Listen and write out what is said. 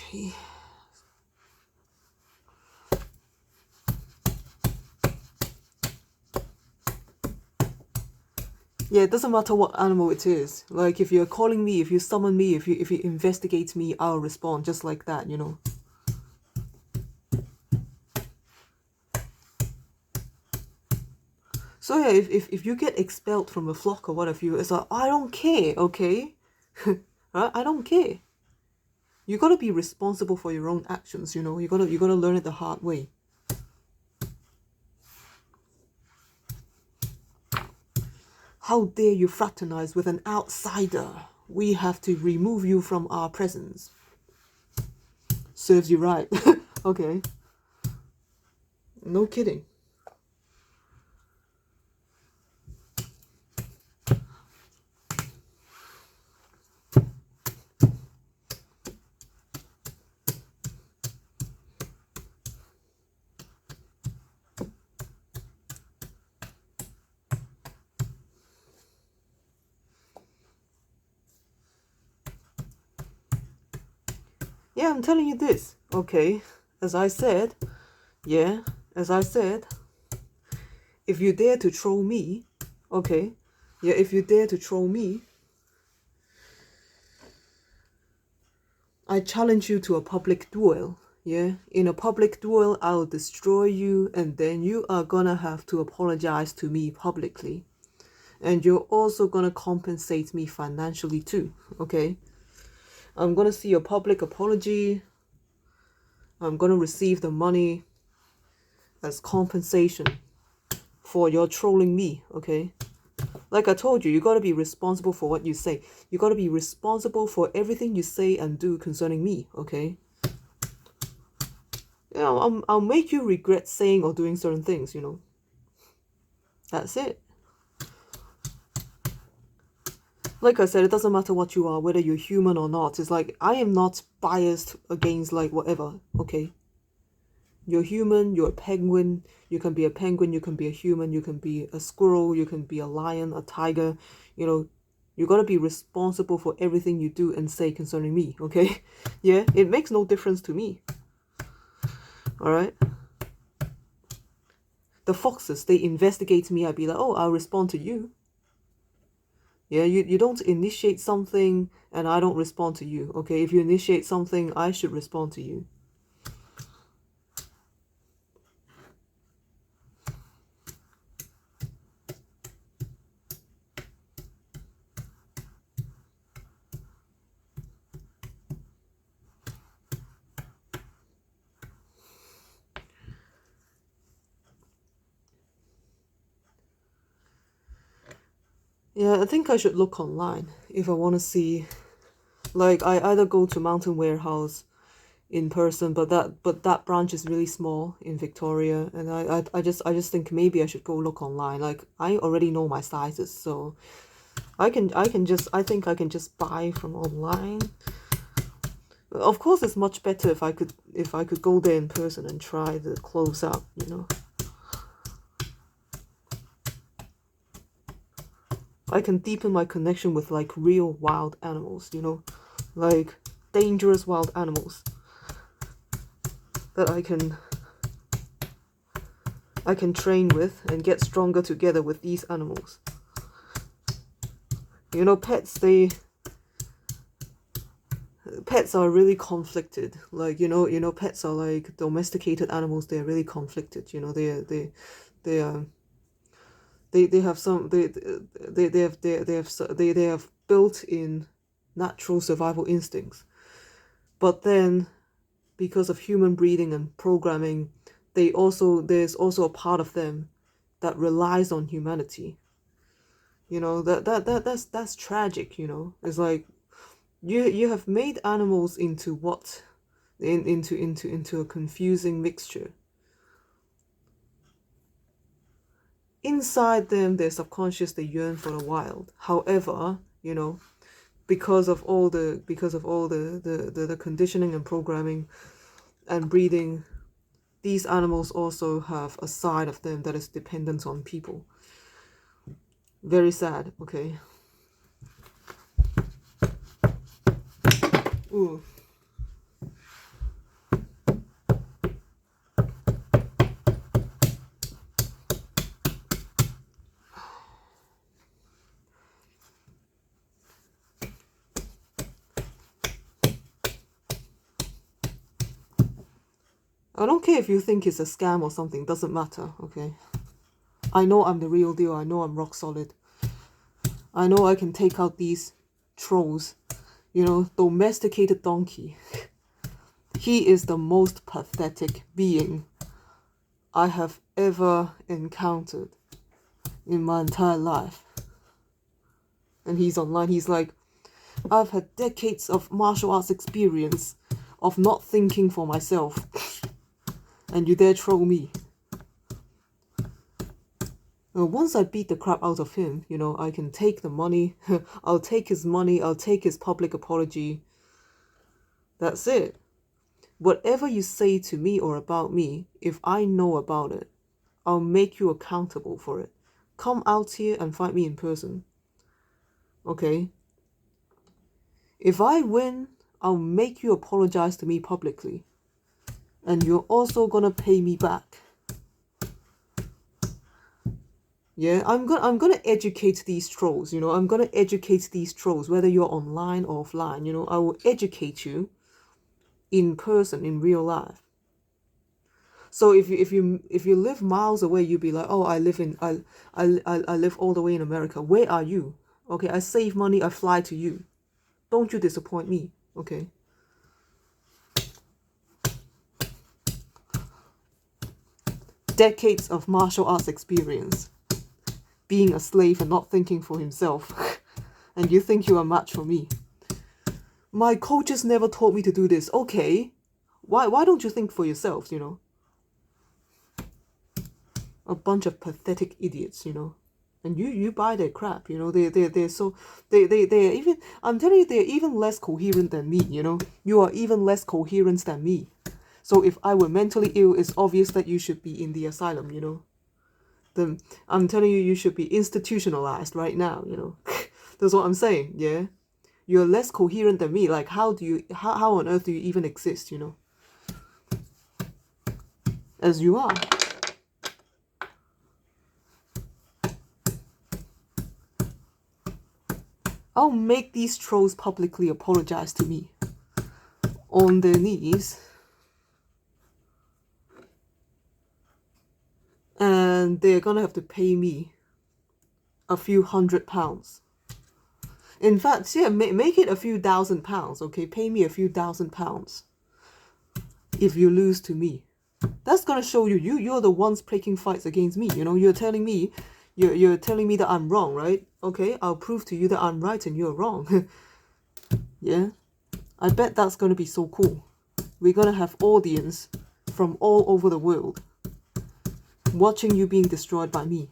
Okay. Yeah, it doesn't matter what animal it is. Like if you're calling me, if you summon me, if you investigate me, I'll respond just like that, you know. So yeah, if you get expelled from a flock or what have you, it's like I don't care, okay? Right? I don't care. You gotta be responsible for your own actions, you know. You gotta learn it the hard way. How dare you fraternize with an outsider? We have to remove you from our presence. Serves you right. Okay. No kidding. Yeah, I'm telling you this. Okay. As I said, if you dare to troll me, okay, yeah, if you dare to troll me, I challenge you to a public duel. Yeah, in a public duel, I'll destroy you, and then you are gonna have to apologize to me publicly. And you're also gonna compensate me financially too, okay? I'm gonna see a public apology. I'm gonna receive the money as compensation for your trolling me, okay? Like I told you, you gotta be responsible for what you say. You gotta be responsible for everything you say and do concerning me, okay? You know, I'll make you regret saying or doing certain things, you know. That's it. Like I said, it doesn't matter what you are, whether you're human or not. It's like, I am not biased against, like, whatever, okay? You're human, you're a penguin. You can be a penguin, you can be a human, you can be a squirrel, you can be a lion, a tiger. You know, you gotta be responsible for everything you do and say concerning me, okay? Yeah, it makes no difference to me. Alright? The foxes, they investigate me, I'd be like, oh, I'll respond to you. Yeah, you don't initiate something and I don't respond to you, okay? If you initiate something, I should respond to you. Yeah, I think I should look online if I want to see. Like, I either go to Mountain Warehouse in person, but that branch is really small in Victoria, and I just think maybe I should go look online. Like, I already know my sizes, so I think I can just buy from online. Of course, it's much better if I could go there in person and try the clothes out, you know. I can deepen my connection with like real wild animals, you know, like dangerous wild animals that I can train with and get stronger together with these animals. You know, pets are really conflicted. Like, you know, pets are like domesticated animals. They're really conflicted. You know, they are they have some they have built-in natural survival instincts, but then because of human breeding and programming, there's also a part of them that relies on humanity. You know, that's tragic. You know, it's like you have made animals into what into a confusing mixture. Inside them, they're subconscious, they yearn for the wild. However, you know, because of all the conditioning and programming and breeding, these animals also have a side of them that is dependent on people. Very sad, okay? Ooh. I don't care if you think it's a scam or something, doesn't matter, okay? I know I'm the real deal, I know I'm rock solid. I know I can take out these trolls, you know, domesticated donkey. He is the most pathetic being I have ever encountered in my entire life. And he's online, he's like, I've had decades of martial arts experience of not thinking for myself. And you dare troll me. Once I beat the crap out of him, you know, I can take the money. I'll take his money. I'll take his public apology. That's it. Whatever you say to me or about me, if I know about it, I'll make you accountable for it. Come out here and fight me in person. Okay? If I win, I'll make you apologize to me publicly. And you're also gonna pay me back. Yeah, I'm gonna educate these trolls, you know, I'm gonna educate these trolls, whether you're online or offline, you know, I will educate you in person, in real life. So if you live miles away, you'll be like, oh, I live all the way in America. Where are you? Okay, I save money, I fly to you. Don't you disappoint me, okay? Decades of martial arts experience, being a slave and not thinking for himself. And you think you're a match for me. My coaches never taught me to do this. Okay, why don't you think for yourselves, you know? A bunch of pathetic idiots, you know? And you buy their crap, you know? They're so... They're even... I'm telling you, they're even less coherent than me, you know? You are even less coherent than me. So if I were mentally ill, it's obvious that you should be in the asylum, you know? Then I'm telling you, you should be institutionalized right now, you know? That's what I'm saying, yeah? You're less coherent than me. Like, how on earth do you even exist, you know? As you are. I'll make these trolls publicly apologize to me. On their knees. And they're gonna have to pay me a few £100. In fact, yeah, make it a few £1,000, okay? Pay me a few £1,000 if you lose to me. That's gonna show you're the ones picking fights against me. You know, you're telling me that I'm wrong, right? Okay, I'll prove to you that I'm right and you're wrong. Yeah, I bet that's gonna be so cool. We're gonna have audience from all over the world watching you being destroyed by me.